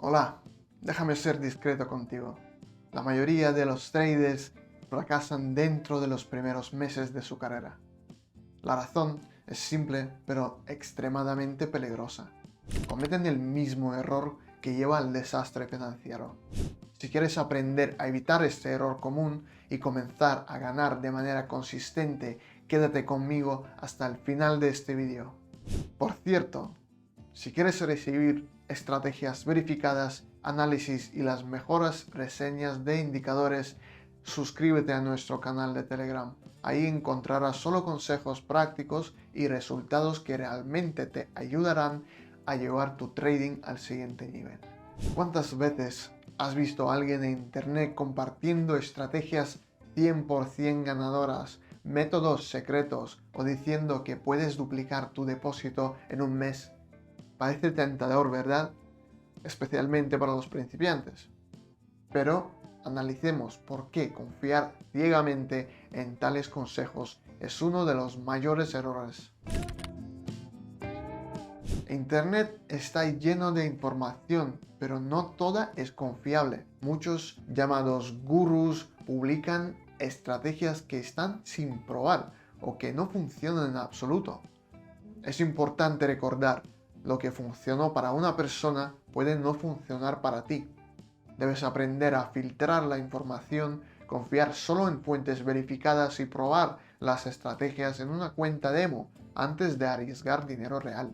Hola, déjame ser discreto contigo. La mayoría de los traders fracasan dentro de los primeros meses de su carrera. La razón es simple, pero extremadamente peligrosa. Cometen el mismo error que lleva al desastre financiero. Si quieres aprender a evitar este error común y comenzar a ganar de manera consistente, quédate conmigo hasta el final de este vídeo. Por cierto, si quieres recibir estrategias verificadas, análisis y las mejores reseñas de indicadores, suscríbete a nuestro canal de Telegram. Ahí encontrarás solo consejos prácticos y resultados que realmente te ayudarán a llevar tu trading al siguiente nivel. ¿Cuántas veces has visto a alguien en internet compartiendo estrategias 100% ganadoras, métodos secretos o diciendo que puedes duplicar tu depósito en un mes? Parece tentador, ¿verdad? Especialmente para los principiantes. Pero analicemos por qué confiar ciegamente en tales consejos es uno de los mayores errores. Internet está lleno de información, pero no toda es confiable. Muchos llamados gurús publican estrategias que están sin probar o que no funcionan en absoluto. Es importante recordar, lo que funcionó para una persona puede no funcionar para ti. Debes aprender a filtrar la información, confiar solo en fuentes verificadas y probar las estrategias en una cuenta demo antes de arriesgar dinero real.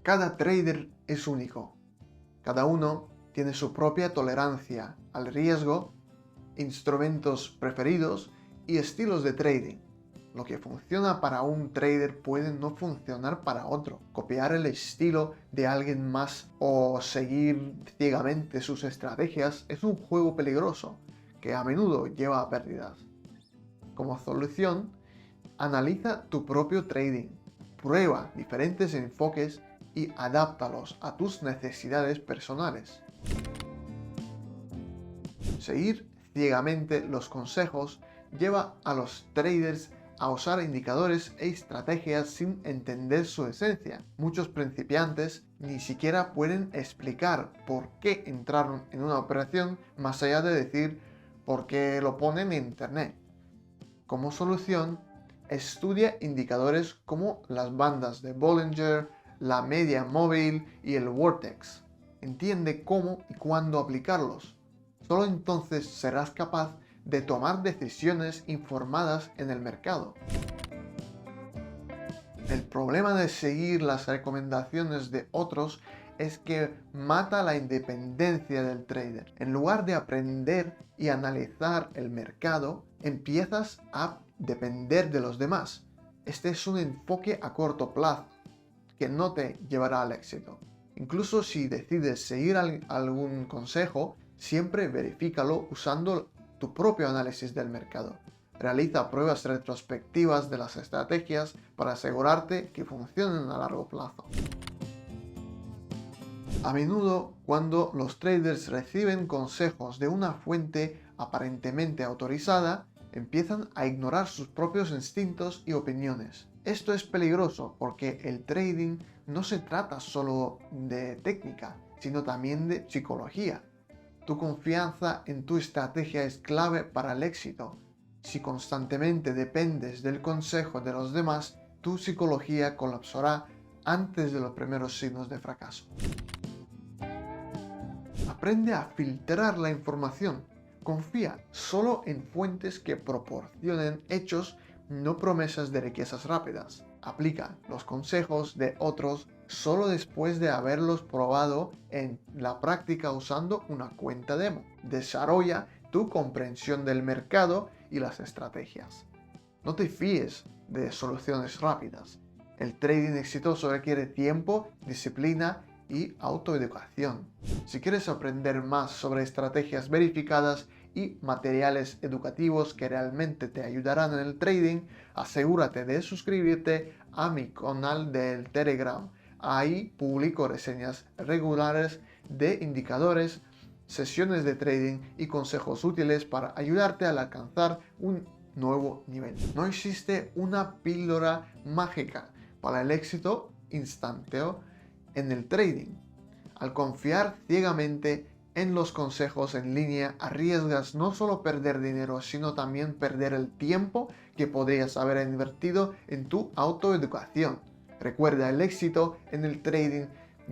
Cada trader es único. Cada uno tiene su propia tolerancia al riesgo, instrumentos preferidos y estilos de trading. Lo que funciona para un trader puede no funcionar para otro. Copiar el estilo de alguien más o seguir ciegamente sus estrategias es un juego peligroso que a menudo lleva a pérdidas. Como solución, analiza tu propio trading, prueba diferentes enfoques y adáptalos a tus necesidades personales. Seguir ciegamente los consejos lleva a los traders a usar indicadores e estrategias sin entender su esencia. Muchos principiantes ni siquiera pueden explicar por qué entraron en una operación más allá de decir por qué lo ponen en internet. Como solución, estudia indicadores como las bandas de Bollinger, la media móvil y el Vortex. Entiende cómo y cuándo aplicarlos. Solo entonces serás capaz de tomar decisiones informadas en el mercado. El problema de seguir las recomendaciones de otros es que mata la independencia del trader. En lugar de aprender y analizar el mercado, empiezas a depender de los demás. Este es un enfoque a corto plazo que no te llevará al éxito. Incluso si decides seguir algún consejo, siempre verifícalo usando tu propio análisis del mercado. Realiza pruebas retrospectivas de las estrategias para asegurarte que funcionen a largo plazo. A menudo, cuando los traders reciben consejos de una fuente aparentemente autorizada, empiezan a ignorar sus propios instintos y opiniones. Esto es peligroso porque el trading no se trata solo de técnica, sino también de psicología. Tu confianza en tu estrategia es clave para el éxito. Si constantemente dependes del consejo de los demás, tu psicología colapsará antes de los primeros signos de fracaso. Aprende a filtrar la información. Confía solo en fuentes que proporcionen hechos, no promesas de riquezas rápidas. Aplica los consejos de otros solo después de haberlos probado en la práctica usando una cuenta demo. Desarrolla tu comprensión del mercado y las estrategias. No te fíes de soluciones rápidas. El trading exitoso requiere tiempo, disciplina y autoeducación. Si quieres aprender más sobre estrategias verificadas y materiales educativos que realmente te ayudarán en el trading, asegúrate de suscribirte a mi canal del Telegram. Ahí publico reseñas regulares de indicadores, sesiones de trading y consejos útiles para ayudarte a alcanzar un nuevo nivel. No existe una píldora mágica para el éxito instantáneo en el trading. Al confiar ciegamente en los consejos en línea, arriesgas no solo perder dinero, sino también perder el tiempo que podrías haber invertido en tu autoeducación. Recuerda, el éxito en el trading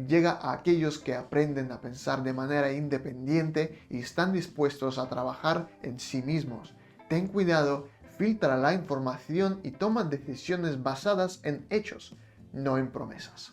llega a aquellos que aprenden a pensar de manera independiente y están dispuestos a trabajar en sí mismos. Ten cuidado, filtra la información y toma decisiones basadas en hechos, no en promesas.